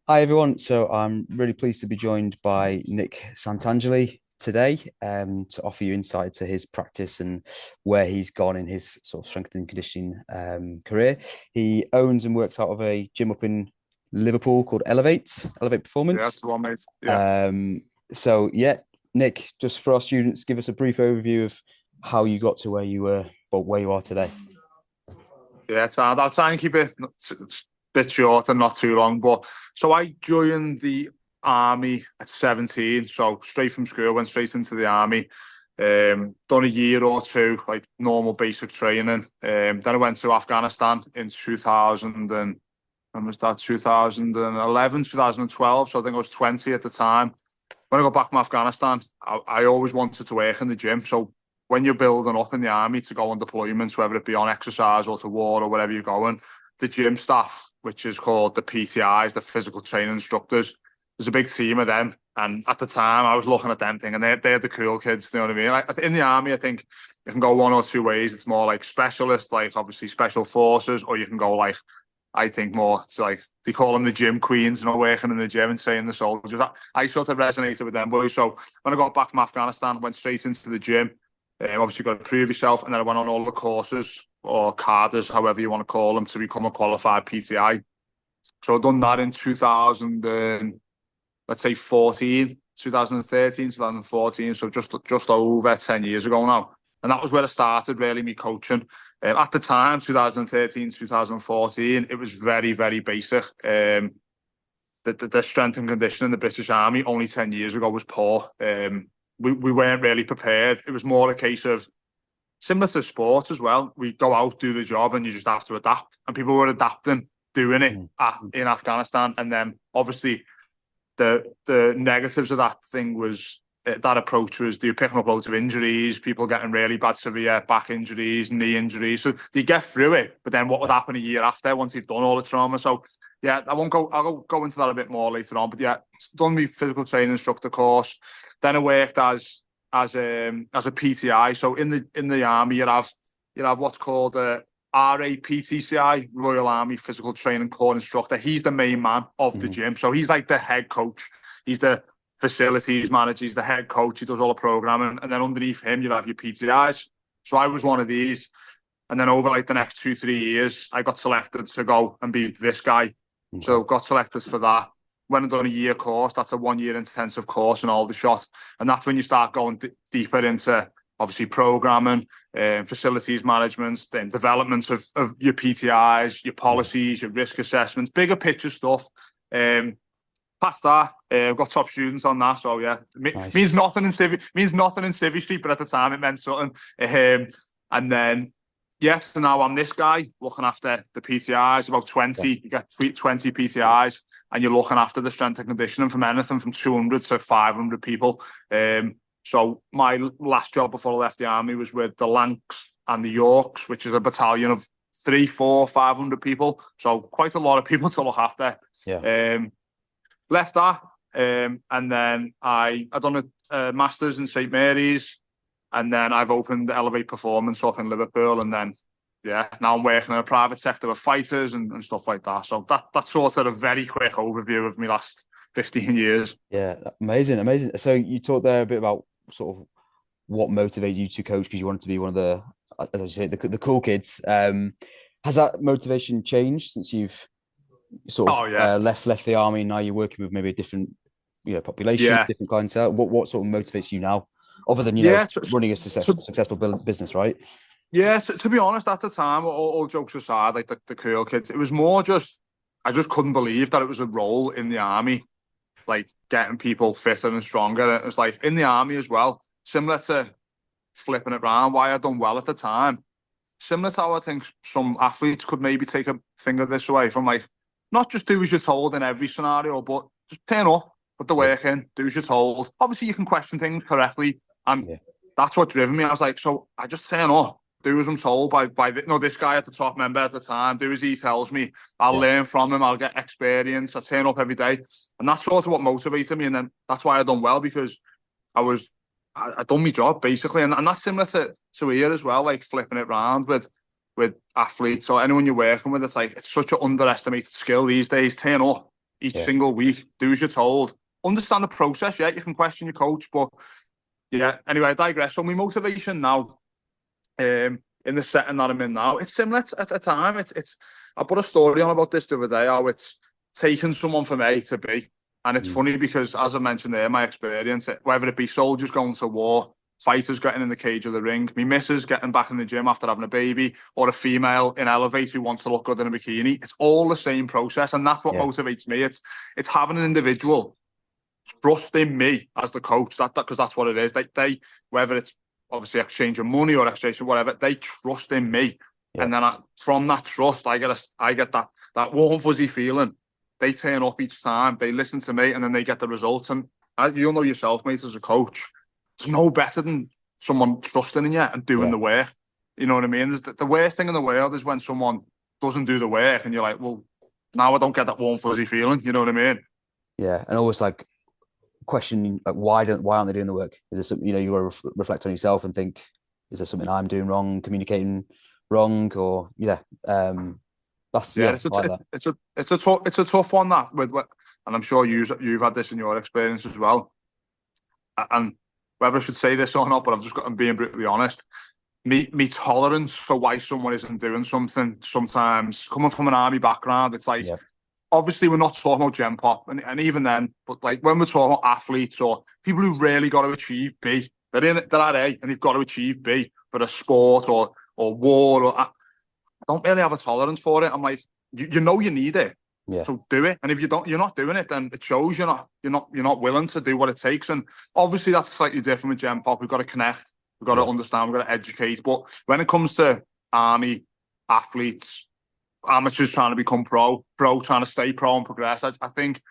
Hi everyone. So I'm really pleased to be joined by Nic Santangeli today to offer you insight to his practice and where he's gone in his sort of strength and conditioning career. He owns and works out of a gym up in Liverpool called Elevate Yeah, that's Performance. the one, mate. Yeah, Um, so yeah, Nick, just for our students, give us a brief overview of how you got to where you were, but where you are today. yeah. I'll try and keep it a bit short and not too long. But so I joined the army at 17. So straight from school, went straight into the army. Done a year or two, like normal basic training. Then I went to Afghanistan in 2000 and when was that? 2011, 2012. So I think I was 20 at the time. When I got back from Afghanistan, I always wanted to work in the gym. So when you're building up in the army to go on deployments, whether it be on exercise or to war or wherever you're going, the gym staff, which is called the PTIs, the physical training instructors, there's a big team of them. And at the time, I was looking at them thinking they're the cool kids. You know what I mean? Like in the army, I think it can go one or two ways. It's more like specialist, like obviously special forces, or you can go like I think more to like they call them the gym queens, working in the gym and saying the soldiers. I sort of resonated with them boys. So when I got back from Afghanistan, went straight into the gym. Obviously, got to prove yourself, and then I went on all the courses or cadres, however you want to call them, to become a qualified PTI. So I've done that in 2000, let's say 14, 2013, 2014. So just over 10 years ago now. And that was where I started really me coaching. At the time, 2013, 2014, it was very, very basic. The strength and conditioning in the British Army only 10 years ago was poor. We weren't really prepared. It was more a case of similar to sports as well. We go out, do the job, and you just have to adapt. And people were adapting, doing it in Afghanistan. And then obviously the negatives of that thing was that approach was they were picking up loads of injuries, people getting really bad severe back injuries, knee injuries. So they get through it, but then what would happen a year after once they've done all the trauma? So yeah, I won't go. I'll go into that a bit more later on. But yeah, done my physical training instructor course. Then I worked as a PTI. So in the army, you have what's called a RAPTCI, Royal Army Physical Training Corps instructor. He's the main man of the gym. So he's like the head coach. He's the facilities manager. He's the head coach. He does all the programming. And then underneath him, you have your PTIs. So I was one of these. And then over like the next 2-3 years, I got selected to go and be this guy. Okay. So got selected for that. Went and done a year course. That's a 1 year intensive course in Aldershot. And that's when you start going deeper into obviously programming, facilities management, then development of your PTIs, your policies, your risk assessments, bigger picture stuff. Past that, I've got top students on that. So yeah, Nice. means nothing in Civvy Street, but at the time it meant something. And then yeah, so now I'm this guy looking after the PTIs, about 20. Yeah. You get 20 PTIs, and you're looking after the strength and conditioning from anything from 200 to 500 people. So my last job before I left the army was with the Lancs and the Yorks, which is a battalion of 300, 400, 500 people. So quite a lot of people to look after. Yeah. Left that, and then I done a master's in St Mary's, and then I've opened Elevate Performance up in Liverpool, and then yeah, now I'm working in a private sector with fighters and stuff like that. So that's sort of a very quick overview of my last 15 years. Yeah, amazing, amazing. So you talked there a bit about sort of what motivated you to coach because you wanted to be one of the, as I say, the cool kids. Has that motivation changed since you've sort Oh of yeah, left the army and now you're working with maybe a different, population, yeah, different clientele? What sort of motivates you now, other than yeah. running a successful business, right? Yeah, to be honest, at the time, all jokes aside, like the cool kids, it was more just I just couldn't believe that it was a role in the army, like getting people fitter and stronger. And it was like in the army as well, similar to flipping it around, why I'd done well at the time. Similar to how I think some athletes could maybe take a thing of this away from like not just do as you're told in every scenario, but just turn up, put the Yeah, work in, do as you're told. Obviously, you can question things correctly, and yeah, that's what driven me. I was like, so I just turn up, do as I'm told by this guy at the top member at the time, do as he tells me. I'll yeah, learn from him. I'll get experience. I turn up every day, and that's sort of what motivated me. And then that's why I done well because I was I done my job basically, and that's similar to here as well, like flipping it round with athletes or anyone you're working with. It's like it's such an underestimated skill these days. Turn up, each Yeah. single week. Do as you're told. Understand the process. Yeah, you can question your coach, but yeah. Anyway, I digress. So my motivation now, in the setting that I'm in now, it's similar at the time. It's. I put a story on about this the other day. How it's taking someone from A to B, and it's funny because, as I mentioned there, my experience, whether it be soldiers going to war, fighters getting in the cage of the ring, me missus getting back in the gym after having a baby, or a female in Elevate who wants to look good in a bikini. It's all the same process, and that's what motivates me. It's having an individual trust in me as the coach. Because that's what it is. They whether it's obviously exchanging money or exchanging whatever, they trust in me, and then from that trust, I get that warm fuzzy feeling. They turn up each time, they listen to me, and then they get the results. And you'll know yourself, mate, as a coach, it's no better than someone trusting in you and doing the work. You know what I mean? The worst thing in the world is when someone doesn't do the work and you're like, well, now I don't get that warm fuzzy feeling. You know what I mean? Yeah, and always like questioning, like, why aren't they doing the work? Is there something, you got to reflect on yourself and think, is there something I'm doing wrong, communicating wrong, or that's like that. It's a tough one, that, and I'm sure you've had this in your experience as well. And whether I should say this or not, but I'm being brutally honest. Me tolerance for why someone isn't doing something, sometimes coming from an army background, it's like, obviously we're not talking about Gen Pop, and even then, but like when we're talking about athletes or people who really got to achieve B, they're at A and they've got to achieve B for a sport or war, or I don't really have a tolerance for it. I'm like, you know you need it, so do it. And if you're not doing it, then it shows you're not willing to do what it takes. And obviously that's slightly different with Gen Pop. We've got to connect, we've got to understand, we've got to educate. But when it comes to army athletes, amateurs trying to become pro trying to stay pro and progress, I think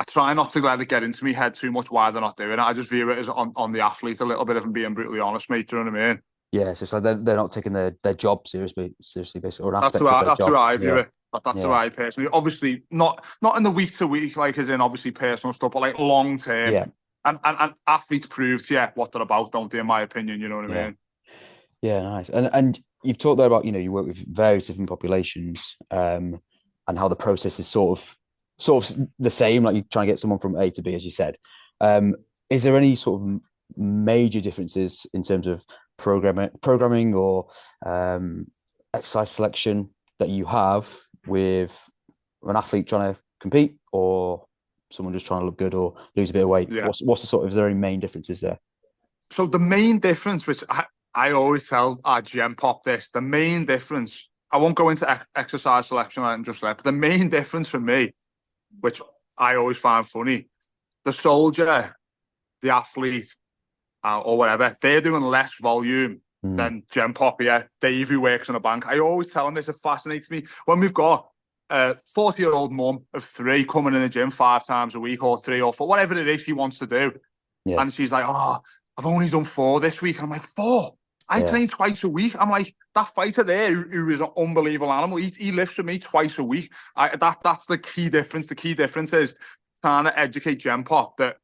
I try not to let it get into my head too much why they're not doing it. I just view it as on the athlete a little bit, if I'm being brutally honest, mate. Do you know what I mean? Yeah, so it's like they're not taking their job seriously, basically, or an That's aspect of their job. the way I view it. That's the way I personally, obviously not in the week to week, like as in obviously personal stuff, but like long term. Yeah. And athletes prove what they're about, don't they? In my opinion, you know what I mean? Yeah, nice. And you've talked there about, you work with various different populations, and how the process is sort of the same, like you're trying to get someone from A to B, as you said. Is there any sort of major differences in terms of programming or exercise selection that you have with an athlete trying to compete, or someone just trying to look good or lose a bit of weight? What's the sort of, is there any main differences there? So the main difference, which I always tell our Gen Pop this, the main difference, I won't go into exercise selection and just let, but the main difference for me, which I always find funny, the soldier, the athlete, or whatever, they're doing less volume than Gen Pop. Dave, who works in a bank, I always tell him this. It fascinates me when we've got a 40-year-old mum of 3 coming in the gym 5 times a week, or 3 or 4, whatever it is she wants to do. And she's like, oh, I've only done 4 this week. And I'm like, 4? I train twice a week. I'm like, that fighter there, who is an unbelievable animal, he lifts with me twice a week. That's the key difference. The key difference is trying to educate Gen Pop that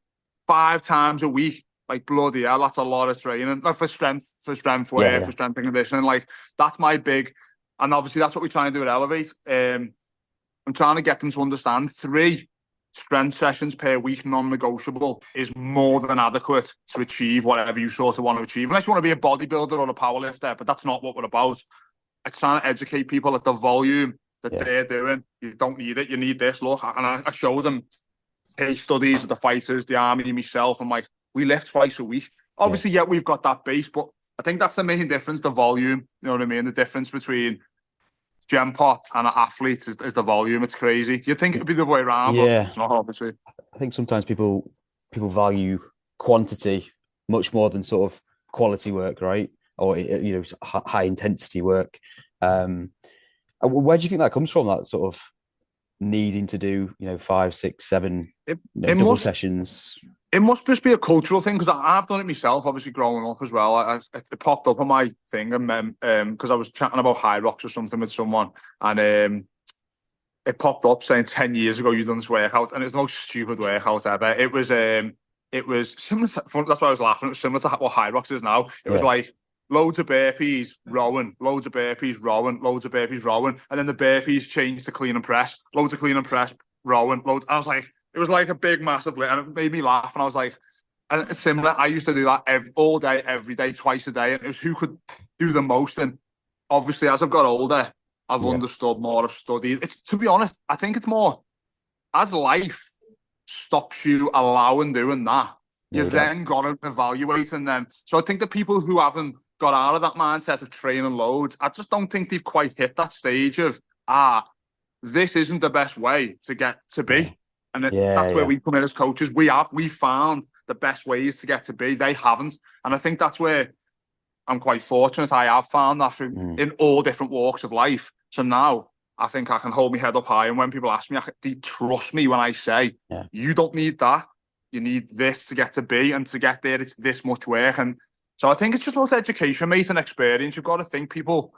5 times a week, like, bloody hell, that's a lot of training. Like, for strength work, for strength and conditioning. Like, that's my big, and obviously that's what we try and do at Elevate. I'm trying to get them to understand 3 strength sessions per week, non-negotiable, is more than adequate to achieve whatever you sort of want to achieve. Unless you want to be a bodybuilder or a powerlifter, but that's not what we're about. It's trying to educate people at the volume that they're doing. You don't need it. You need this. Look, and I show them case studies of the fighters, the army, myself. I'm like, we lift twice a week. Obviously, we've got that base, but I think that's the main difference, the volume. You know what I mean? The difference between Gen Pop and an athlete is the volume. It's crazy. You'd think it'd be the way around, but it's not, obviously. I think sometimes people value quantity much more than sort of quality work, right? Or high intensity work. Where do you think that comes from? That sort of needing to do 5, 6, 7 double sessions. It must just be a cultural thing, because I've done it myself, obviously growing up as well. It popped up on my thing, and because I was chatting about high rocks or something with someone, and it popped up saying 10 years ago you done this workout, and it's the most stupid workout ever. It was similar to, that's why I was laughing. It was similar to what high rocks is now. It was like loads of burpees, rowing, loads of burpees, rowing, loads of burpees, rowing, and then the burpees changed to clean and press, loads of clean and press, rowing, loads. And I was like, it was like a big, massive lift, and it made me laugh. And I was like, and it's similar. I used to do that all day, every day, twice a day, and it was who could do the most. And obviously, as I've got older, I've Yeah. understood more. I've studied. It's, to be honest, I think it's more as life stops you allowing doing that. Yeah, You then got to evaluate, and then so I think the people who haven't got out of that mindset of training loads, I just don't think they've quite hit that stage of this isn't the best way to get to be. Yeah. And Yeah, that's where yeah. we come in as coaches. We found the best ways to get to be. They haven't. And I think that's where I'm quite fortunate. I have found that through in all different walks of life. So now I think I can hold my head up high. And when people ask me, they trust me when I say, you don't need that. You need this to get to be. And to get there, it's this much work. And so I think it's just about education, mate, and experience. You've got to think people's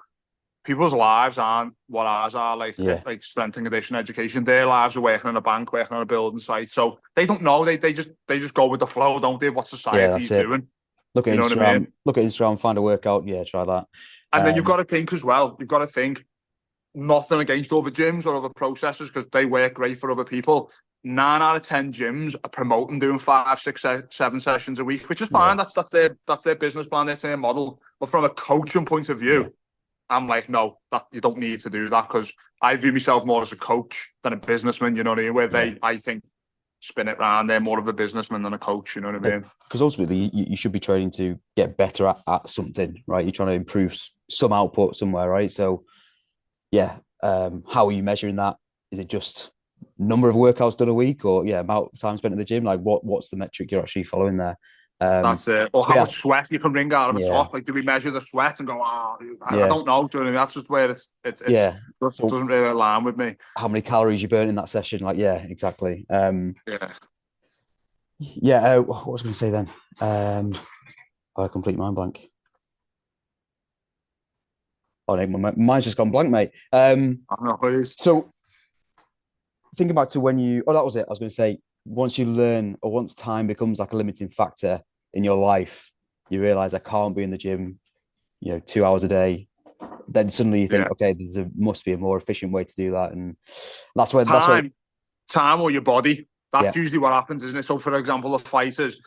lives aren't what ours are, like strength and conditioning education. Their lives are working in a bank, working on a building site. So they don't know. They just go with the flow, don't they, of what society's doing. Look at Instagram. What I mean? Look at Instagram, find a workout. Yeah, try that. And then you've got to think as well. You've got to think nothing against other gyms or other processors because they work great for other people. 9 out of 10 gyms are promoting doing 5, 6, 7 sessions a week, which is fine. That's their business plan, that's their model. But from a coaching point of view, I'm like, no, that you don't need to do that because I view myself more as a coach than a businessman. You know what I mean? Where I think, spin it round. They're more of a businessman than a coach. You know what I mean? Because ultimately, you should be training to get better at something, right? You're trying to improve some output somewhere, right? So, how are you measuring that? Is it just number of workouts done a week, or amount of time spent in the gym? Like, what's the metric you're actually following there? That's it. Or how much sweat you can wring out of a top. Like, do we measure the sweat and go, I don't know. Do you know what I mean? That's just where it doesn't really align with me. How many calories you burn in that session? Like, exactly. What was I going to say then? I complete mind blank. Oh, no, mine's just gone blank, mate. So thinking back to when that was it. I was going to say, once you learn or once time becomes like a limiting factor in your life, you realize I can't be in the gym, 2 hours a day. Then suddenly you think, okay, must be a more efficient way to do that. And that's where time or your body. That's usually what happens, isn't it? So for example, the fighters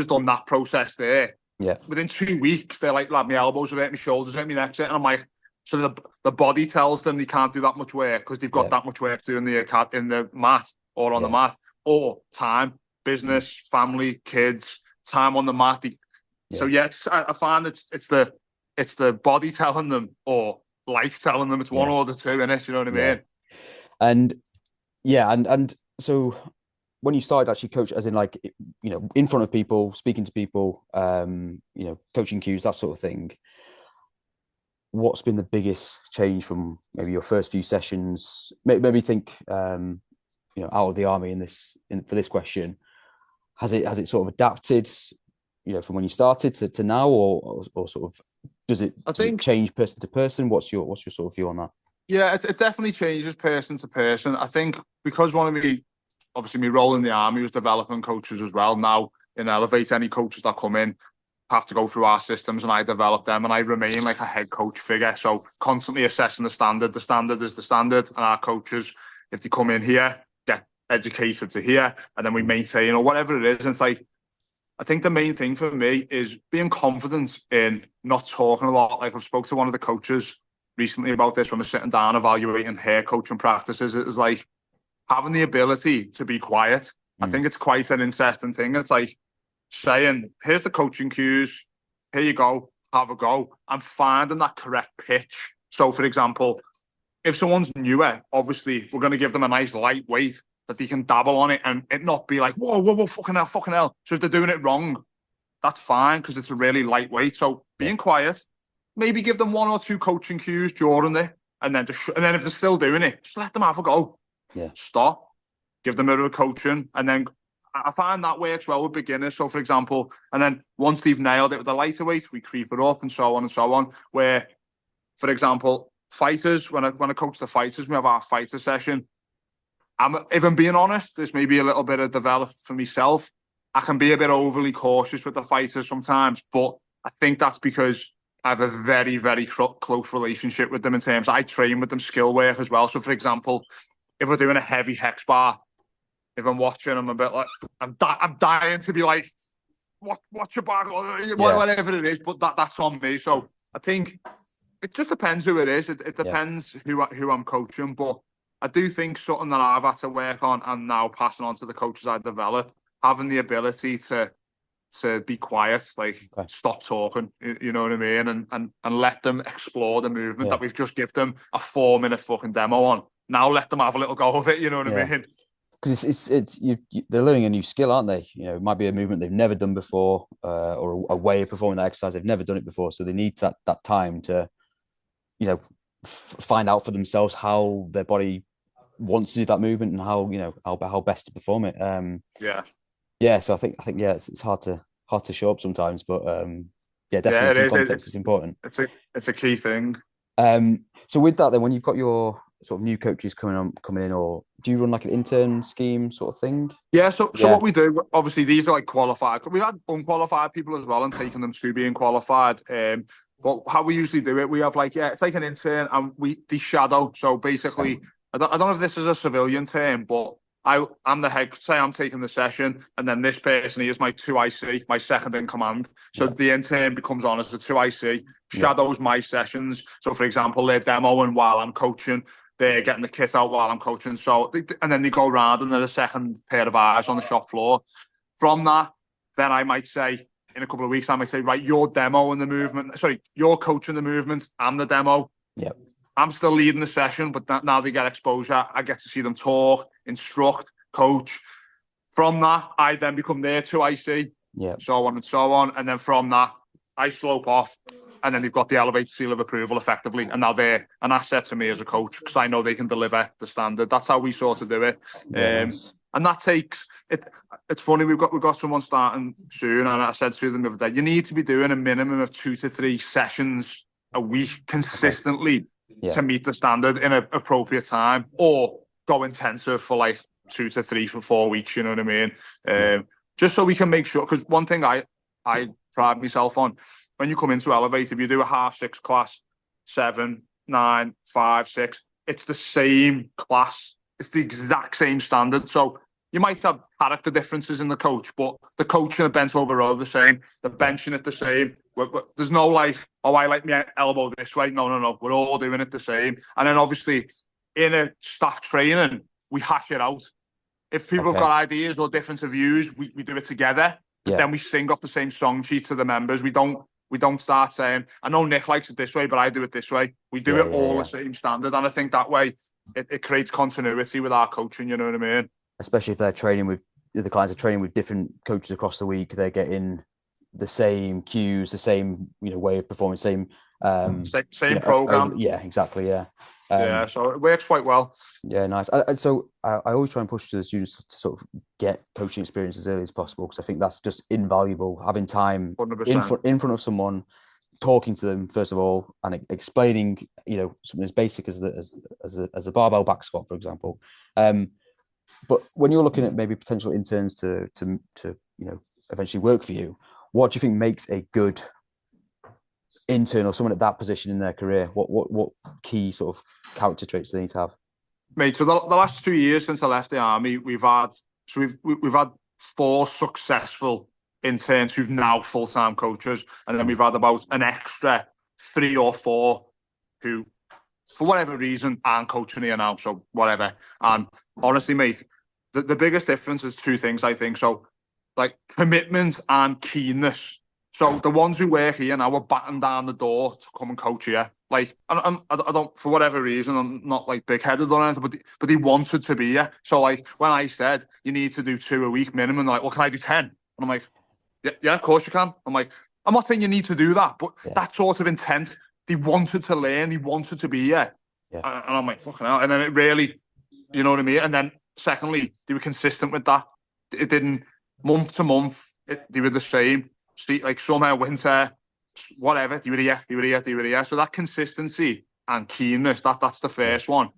done that process there. Yeah. Within 2 weeks, they're like, my elbows are hurt, my shoulders hurt, my neck's hurt. And I'm like, so the body tells them they can't do that much work because they've got that much work to do in the mat or on the mat, or time, business, family, kids, time on the mat. So I find it's the body telling them or life telling them. It's one or the two, innit? You know what I mean? And so when you started actually coach, as in like, in front of people, speaking to people, coaching cues, that sort of thing, what's been the biggest change from maybe your first few sessions? Maybe think, out of the army for this question, has it sort of adapted, from when you started to now, or sort of does it change person to person? What's your sort of view on that? Yeah, it definitely changes person to person. I think because obviously my role in the army was developing coaches as well. Now in Elevate, any coaches that come in have to go through our systems and I develop them and I remain like a head coach figure. So constantly assessing the standard. The standard is the standard, and our coaches, if they come in here, get educated to here, and then we maintain or whatever it is. And it's like, I think the main thing for me is being confident in not talking a lot. Like I've spoke to one of the coaches recently about this when we're sitting down evaluating her coaching practices. It was like having the ability to be quiet. I think it's quite an interesting thing. It's like saying, here's the coaching cues, here you go, have a go, and finding that correct pitch. So for example, if someone's newer, obviously we're going to give them a nice lightweight that they can dabble on it and it not be like, whoa, fucking hell. So if they're doing it wrong, that's fine because it's a really lightweight. So being quiet, maybe give them 1 or 2 coaching cues during it, and then and then if they're still doing it, just let them have a go. Stop, give them a bit of coaching, and then I find that works well with beginners. So for example, and then once they've nailed it with the lighter weight, we creep it up and so on and so on. Where, for example, fighters, when I coach the fighters, we have our fighter session. If I'm being honest, there's maybe a little bit of developed for myself. I can be a bit overly cautious with the fighters sometimes, but I think that's because I have a very, very close relationship with them in terms I train with them skill work as well. So for example, if we're doing a heavy hex bar, if I'm watching, I'm a bit like, I'm dying to be like, watch your back, or whatever it is, but that's on me. So I think it just depends who it is. It depends who I'm coaching, but I do think something that I've had to work on and now passing on to the coaches I develop, having the ability to be quiet, like stop talking, you know what I mean, and let them explore the movement that we've just given them a 4-minute fucking demo on. Now let them have a little go of it, you know what I mean? Because they're learning a new skill, aren't they? You know, it might be a movement they've never done before, or a way of performing that exercise they've never done it before. So they need that time to, you know, find out for themselves how their body wants to do that movement and how, you know, how best to perform it. So I think it's hard to show up sometimes, but definitely in context it's important. It's a key thing. So with that, then, when you've got your sort of new coaches coming in, or do you run like an intern scheme sort of thing? Yeah. So what we do, obviously, these are like qualified. We've had unqualified people as well and taking them to being qualified. But how we usually do it, we have like, it's like an intern and they shadow. So basically, I don't know if this is a civilian term, but I'm the head, say I'm taking the session, and then this person is my 2IC, my second in command. So the intern becomes on as the 2IC, shadows my sessions. So for example, they're demoing while I'm coaching, they're getting the kit out while I'm coaching. And then they go around and they're a second pair of eyes on the shop floor. From that, then I might say, in a couple of weeks, I might say, right, you're demoing the movement. Sorry, you're coaching the movement. I'm the demo. Yep. I'm still leading the session, but now they get exposure. I get to see them talk, instruct, coach. From that, I then become their 2IC, so on and so on. And then from that, I slope off, and then they've got the elevated seal of approval effectively. And now they're an asset to me as a coach because I know they can deliver the standard. That's how we sort of do it. Nice. And that takes it. It's funny, we've got someone starting soon, and I said to them the other day, you need to be doing a minimum of 2 to 3 sessions a week consistently to meet the standard in an appropriate time, or go intensive for like 2 to 3 for 4 weeks, you know what I mean? Just so we can make sure, because one thing I pride myself on, when you come into Elevate, if you do a 6:30 class, 7, 9, 5, 6, it's the same class. It's the exact same standard. So you might have character differences in the coach, but the coach and the bench over are the same. The benching it the same. There's no like, oh, I like my elbow this way. No. We're all doing it the same. And then obviously in a staff training, we hash it out. If people have got ideas or different views, we do it together. But then we sing off the same song sheet to the members. We don't start saying, I know Nick likes it this way, but I do it this way. We do it all the same standard. And I think that way it creates continuity with our coaching, you know what I mean? Especially if they're training with, the clients are training with different coaches across the week, they're getting the same cues, the same, you know, way of performing, same program. Exactly. So it works quite well. Yeah, nice. So I always try and push to the students to sort of get coaching experience as early as possible, because I think that's just invaluable. Having time 100%. in front of someone, talking to them first of all, and explaining, you know, something as basic as a barbell back squat, for example. But when you're looking at maybe potential interns to you know, eventually work for you, what do you think makes a good intern or someone at that position in their career? What key sort of character traits do they need to have? Mate, so the last 2 years since I left the army, we've had 4 successful interns who've now full-time coaches, and then we've had about an extra 3 or 4 who, for whatever reason, aren't coaching here now. So whatever. And honestly, mate, the biggest difference is 2 things, I think. So like commitment and keenness. So the ones who work here now are batting down the door to come and coach here. Like, I don't, for whatever reason, I'm not like big-headed or anything, but they wanted to be here. So like when I said you need to do 2 a week minimum, they're like, well, can I do 10? And I'm like, yeah, of course you can. I'm like, I'm not saying you need to do that, but that sort of intent. They wanted to learn, they wanted to be here. And I'm like, fucking hell. And then it really, you know what I mean? And then secondly, they were consistent with that. It didn't, month to month, they were the same. Like summer, winter, whatever, they were here. So that consistency and keenness, that's the first one.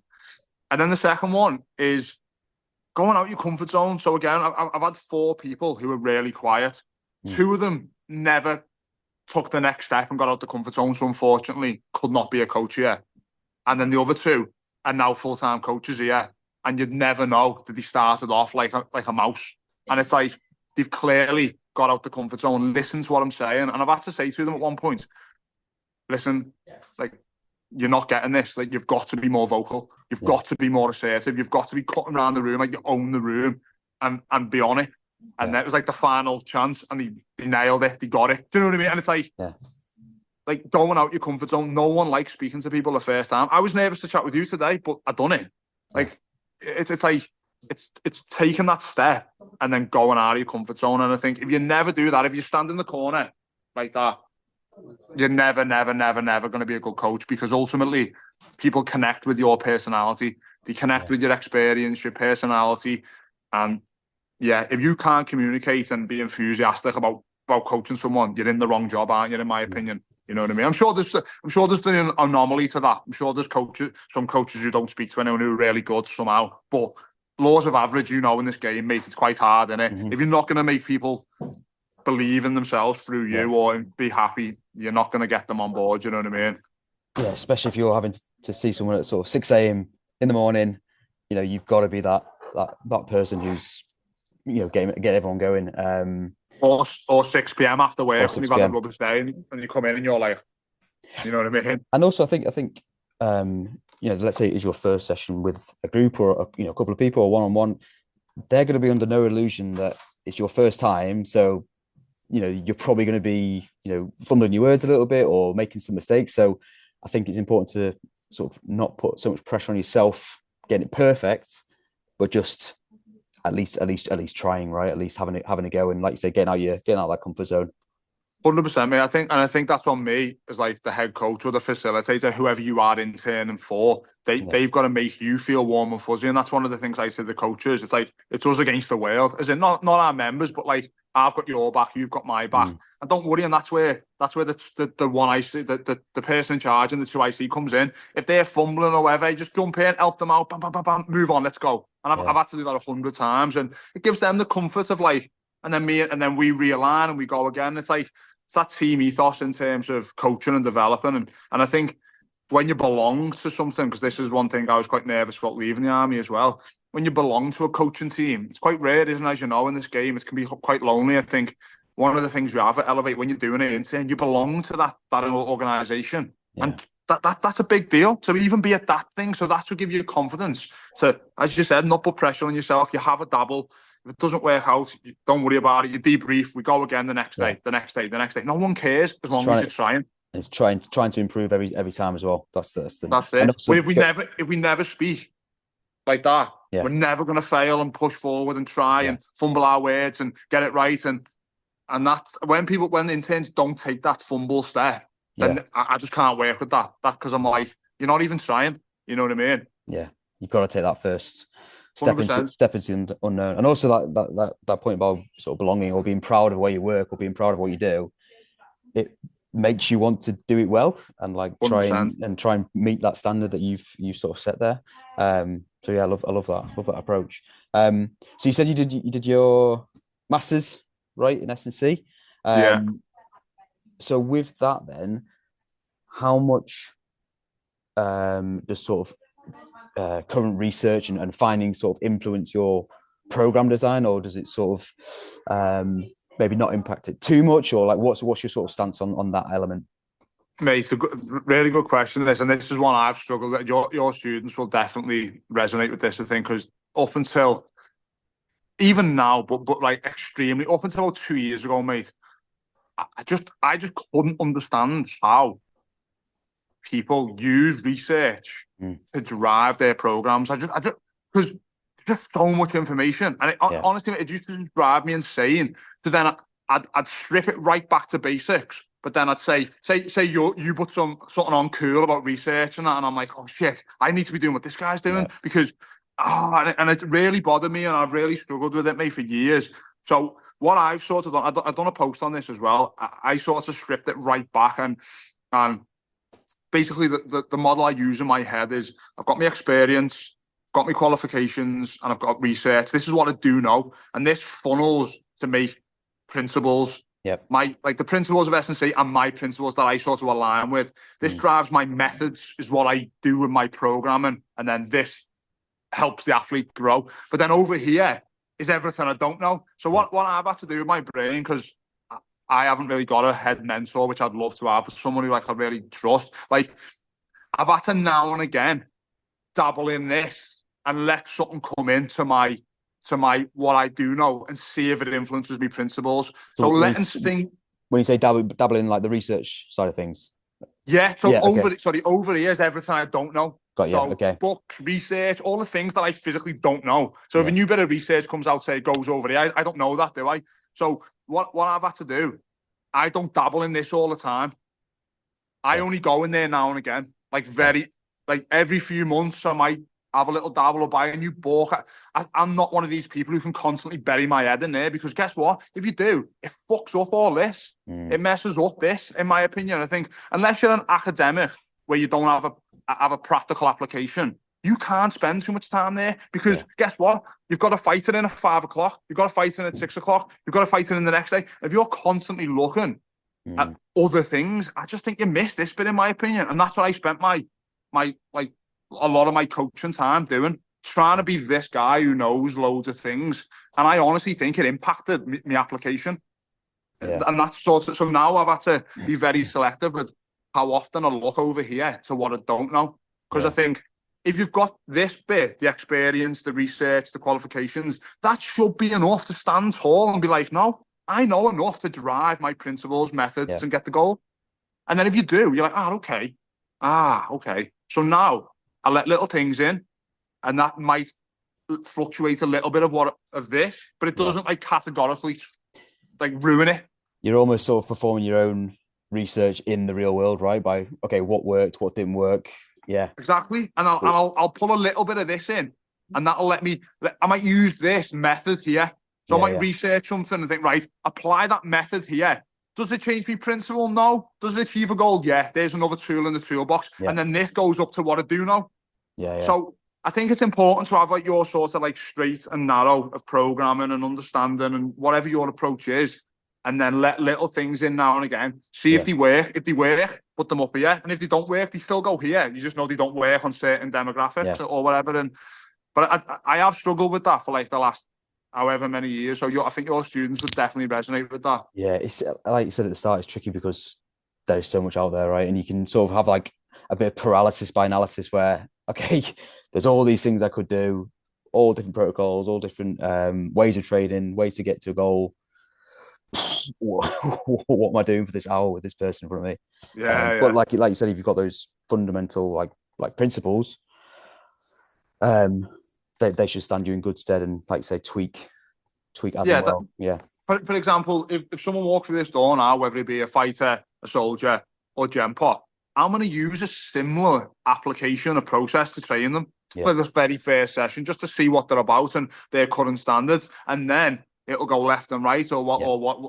And then the second one is going out your comfort zone. So again, I've had 4 people who are really quiet. 2 of them never took the next step and got out the comfort zone. So unfortunately, could not be a coach here. And then the other 2 are now full-time coaches here. and you'd never know that they started off like a mouse. And it's like, they've clearly got out the comfort zone, listen to what I'm saying. And I've had to say to them at one point, listen, like, you're not getting this. Like, you've got to be more vocal. You've got to be more assertive. You've got to be cutting around the room like you own the room and be on it. And that was like the final chance, and they nailed it. They got it. Do you know what I mean? And it's like going out your comfort zone. No one likes speaking to people the first time. I was nervous to chat with you today, but I done it. Like, it's like, it's taking that step and then going out of your comfort zone. And I think if you never do that, if you stand in the corner like that, you're never going to be a good coach, because ultimately people connect with your personality. They connect with your experience, your personality. And if you can't communicate and be enthusiastic about coaching someone, you're in the wrong job, aren't you, in my opinion? You know what I mean? I'm sure there's an anomaly to that. I'm sure there's some coaches who don't speak to anyone who are really good somehow. But laws of average, in this game, mate, it's quite hard, isn't it? Mm-hmm. If you're not going to make people believe in themselves through you or be happy, you're not going to get them on board. You know what I mean? Yeah, especially if you're having to see someone at sort of 6 a.m. in the morning. You've got to be that person who's get everyone going. Or 6 p.m. after work when you've had a rubbish day and you come in and you're like, you know what I mean? And also, I think let's say it is your first session with a group or a couple of people or one-on-one, they're going to be under no illusion that it's your first time. So you're probably going to be, fumbling your words a little bit or making some mistakes. So I think it's important to sort of not put so much pressure on yourself getting it perfect, but just at least trying, right? At least having a go, and like you say, getting out of that comfort zone. 100%, mate. I think that's on me as like the head coach or the facilitator, whoever you are interning for. They've got to make you feel warm and fuzzy, and that's one of the things I say to the coaches. It's like, it's us against the world, as in not our members, but like, I've got your back, you've got my back, and don't worry. And that's where the one I see, the person in charge and the two I see comes in. If they're fumbling or whatever, just jump in, help them out, bam, bam, bam, bam, move on, let's go. And I've had to do that 100 times, and it gives them the comfort of like, and then we realign and we go again. It's like, it's that team ethos in terms of coaching and developing, and I think when you belong to something, because this is one thing I was quite nervous about leaving the army as well. When you belong to a coaching team, it's quite rare, isn't it? As you know, in this game, it can be quite lonely. I think one of the things we have at Elevate, when you're doing an intern, you belong to that organisation, and that's a big deal to even be at that thing. So that should give you confidence to, as you said, not put pressure on yourself. You have a dabble. If it doesn't work out, don't worry about it. You debrief. We go again the next day, the next day. No one cares as long as you're trying. It's trying to improve every time as well. That's it. Also, if we never speak like that, we're never going to fail and push forward and try and fumble our words and get it right. And that's when the interns don't take that fumble step, then I just can't work with that. That's because I'm like, you're not even trying. You know what I mean? Yeah, you've got to take that first step into the unknown. And also that point about sort of belonging or being proud of where you work or being proud of what you do, it makes you want to do it well and like try and meet that standard that you've sort of set there. So yeah, I love that approach. So you said you did your masters, right, in S&C. So with that, then, how much does sort of current research and findings sort of influence your program design, or does it sort of maybe not impact it too much, or like what's your sort of stance on that element? Mate, it's a really good question, this, and this is one I've struggled with. Your students will definitely resonate with this, I think, because up until even now, but like extremely up until about 2 years ago, mate, I just couldn't understand how people use research to drive their programs. I just because just so much information, and honestly, it used to drive me insane. So then I'd strip it right back to basics. But then I'd say you put something on cool about research and that, and I'm like, oh shit, I need to be doing what this guy's doing because and it really bothered me, and I've really struggled with it, mate, for years. So what I've sort of done, I've done a post on this as well. I sort of stripped it right back, and basically the model I use in my head is I've got my experience, got my qualifications, and I've got research. This is what I do know, and this funnels to make principles. The principles of S&C and my principles that I sort of align with. This drives my methods, is what I do with my programming, and then this helps the athlete grow. But then over here is everything I don't know. So what I've had to do with my brain, because I haven't really got a head mentor, which I'd love to have, someone who like I really trust. Like I've had to now and again dabble in this and let something come into my what I do know and see if it influences me principles. So letting things. When you say dabble in like the research side of things. Yeah, so yeah, okay. over here is everything I don't know. Got you. So Okay. books, research, all the things that I physically don't know. So if a new bit of research comes out, say it goes over here, I don't know that, do I? So what I've had to do, I don't dabble in this all the time. I only go in there now and again, like like every few months I might have a little dabble or buy a new book. I'm not one of these people who can constantly bury my head in there, because guess what? If you do, it fucks up all this. It messes up this, in my opinion. I think unless you're an academic where you don't have a practical application, you can't spend too much time there, because guess what? You've got to fight it in at 5 o'clock. You've got to fight it at 6 o'clock. You've got to fight it in the next day. If you're constantly looking at other things, I just think you miss this bit, in my opinion. And that's what I spent my like a lot of my coaching time doing, trying to be this guy who knows loads of things. And I honestly think it impacted my application. And that's so now I've had to be very selective with how often I look over here to what I don't know. Because I think if you've got this bit, the experience, the research, the qualifications, that should be enough to stand tall and be like, no, I know enough to drive my principles, methods, and get the goal. And then if you do, you're like, okay. So now I let little things in, and that might fluctuate a little bit of this, but it doesn't like categorically like ruin it. You're almost sort of performing your own research in the real world, right? By what worked, what didn't work. Yeah, exactly. And I'll pull a little bit of this in, and that'll I might use this method here. So I might research something and think, right, apply that method here. Does it change my principle? No. Does it achieve a goal? Yeah. There's another tool in the toolbox. And then this goes up to what I do know. So I think it's important to have like your sort of like straight and narrow of programming and understanding and whatever your approach is. And then let little things in now and again. See if they work. If they work, put them up here. And if they don't work, they still go here. You just know they don't work on certain demographics or whatever. But I have struggled with that for like the last however many years. So I think your students would definitely resonate with that. Yeah, it's like you said at the start, it's tricky because there's so much out there, right? And you can sort of have like a bit of paralysis by analysis where, there's all these things I could do, all different protocols, all different ways of training, ways to get to a goal. What am I doing for this hour with this person in front of me? But like you said, if you've got those fundamental like principles, they should stand you in good stead, and like you say, tweak as well. For example, if someone walks through this door now, whether it be a fighter, a soldier, or Gen Pop, I'm going to use a similar application of process to train them for this very first session, just to see what they're about and their current standards, and then it'll go left and right, or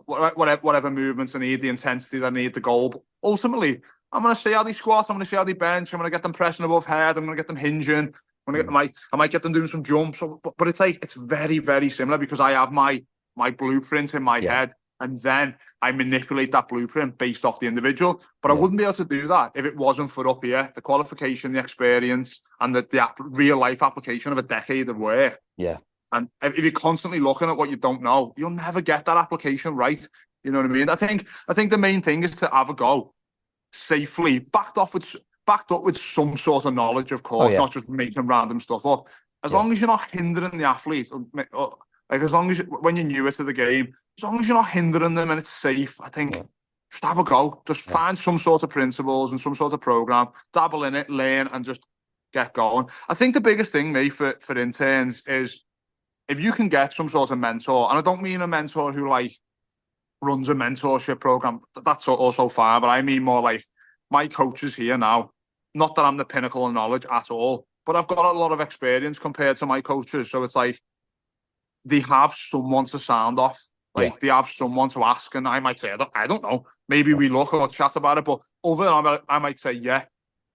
whatever movements I need, the intensity that I need, the goal. But ultimately, I'm going to see how they squat, I'm going to see how they bench, I'm going to get them pressing above head, I'm going to get them hinging, I might get them doing some jumps, but it's very, very similar, because I have my blueprint in my head, and then I manipulate that blueprint based off the individual. But I wouldn't be able to do that if it wasn't for up here, the qualification, the experience, and the real life application of a decade of work. And if you're constantly looking at what you don't know, you'll never get that application right. You know what I mean? I think the main thing is to have a go safely, backed up with some sort of knowledge, of course, not just making random stuff up. As long as you're not hindering the athlete, or like as long as when you're newer to the game, as long as you're not hindering them and it's safe, I think just have a go. Just find some sort of principles and some sort of program, dabble in it, learn, and just get going. I think the biggest thing, mate, for interns is if you can get some sort of mentor, and I don't mean a mentor who like runs a mentorship program. That's also fine, but I mean more like my coaches here now. Not that I'm the pinnacle of knowledge at all, but I've got a lot of experience compared to my coaches. So it's like they have someone to sound off. Like they have someone to ask, and I might say, I don't know. Maybe we look or chat about it, but I might say,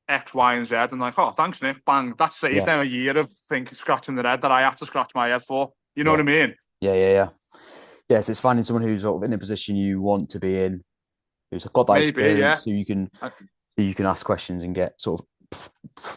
X, Y, and Z, and like, oh, thanks, Nick. Bang. That saved them a year of scratching their head that I had to scratch my head for. You know what I mean? Yeah. Yes, it's finding someone who's sort of in a position you want to be in, who's got that experience, who you can ask questions and get sort of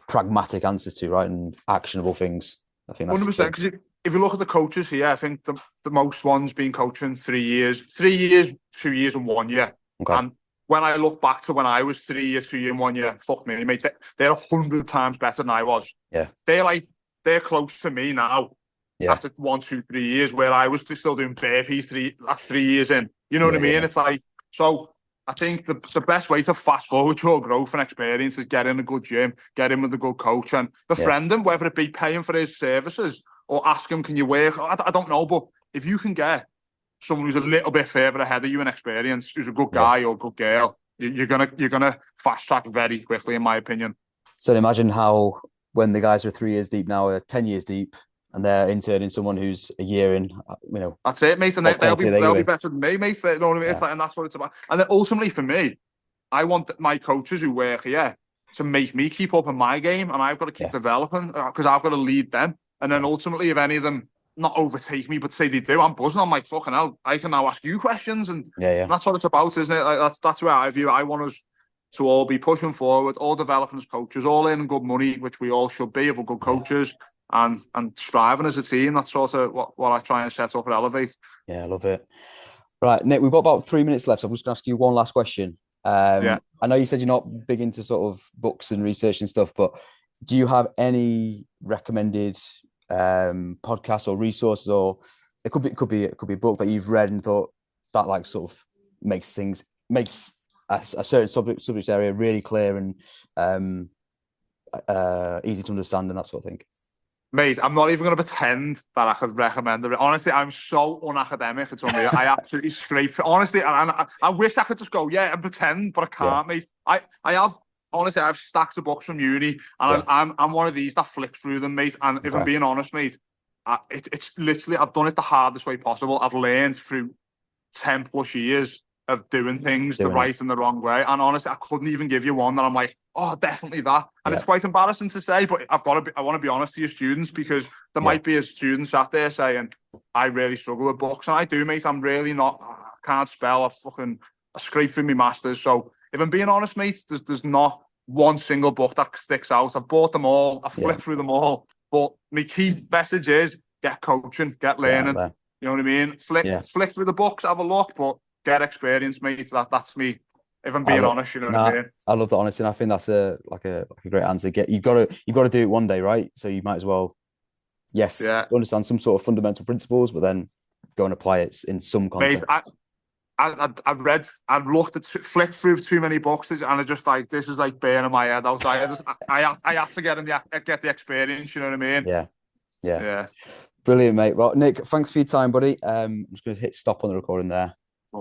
pragmatic answers to, right, and actionable things. I think that's 100%. Because if you look at the coaches here, I think the most ones been coaching 3 years, 3 years, 2 years, and 1 year. okay. And when I look back to when I was 3 years, 2 years, and 1 year, fuck me, mate, they're 100 times better than I was. Yeah. They're close to me now. Yeah. After 1, 2, 3 years, where I was still doing burpees 3 years in. You know what I mean? Yeah. It's like, so I think the best way to fast forward your growth and experience is get in a good gym, get in with a good coach, and befriend him, whether it be paying for his services or ask him, can you work? I don't know, but if you can get someone who's a little bit further ahead of you in experience, who's a good guy or a good girl, you're gonna fast track very quickly, in my opinion. So imagine how when the guys are 3 years deep now, are 10 years deep, and they're interning someone who's a year in, you know. That's it, mate. And they'll be better than me, mate. You know what I mean? It's like, and that's what it's about. And then ultimately for me, I want my coaches who work here to make me keep up in my game, and I've got to keep developing because I've got to lead them. And then ultimately, if any of them not overtake me, but say they do, I'm buzzing. I'm like, fucking hell, I can now ask you questions, and that's what it's about, isn't it? Like, that's where I view it. I want us to all be pushing forward, all developing as coaches, all earning good money, which we all should be if we're good coaches. And striving as a team. That's sort of what I try and set up at Elevate. Yeah, I love it. Right, Nick, we've got about 3 minutes left. So I'm just going to ask you one last question. I know you said you're not big into sort of books and research and stuff, but do you have any recommended podcasts or resources, or it could be a book that you've read and thought that like sort of makes a certain subject area really clear and easy to understand and that sort of thing? Mate, I'm not even going to pretend that I could recommend it. Honestly, I'm so unacademic. It's unreal. I absolutely scrape. Honestly, and I wish I could just go, and pretend, but I can't, mate. I have stacks of books from uni, and I'm one of these that flicks through them, mate. And if I'm being honest, mate, it's literally, I've done it the hardest way possible. I've learned through 10 plus years of doing things the right and the wrong way. And honestly, I couldn't even give you one that I'm like, oh, definitely that. And it's quite embarrassing to say, but I want to be honest to your students, because there might be students out there saying, I really struggle with books. And I do, mate. I'm really not, I can't spell. I scrape through my masters. So if I'm being honest, mate, there's not one single book that sticks out. I've bought them all. I've flipped through them all. But my key message is get coaching, get learning. You know what I mean? Flick through the books, have a look, but get experience, mate. That's me. If I'm being honest, you know what I mean. I love the honesty, and I think that's a great answer. You've got to do it one day, right? So you might as well, understand some sort of fundamental principles, but then go and apply it in some context. Mate, I've looked at flicked through too many books, and I just like, this is like burning my head. I was like, I had to get the experience. You know what I mean? Yeah. Brilliant, mate. Well, Nick, thanks for your time, buddy. I'm just going to hit stop on the recording there.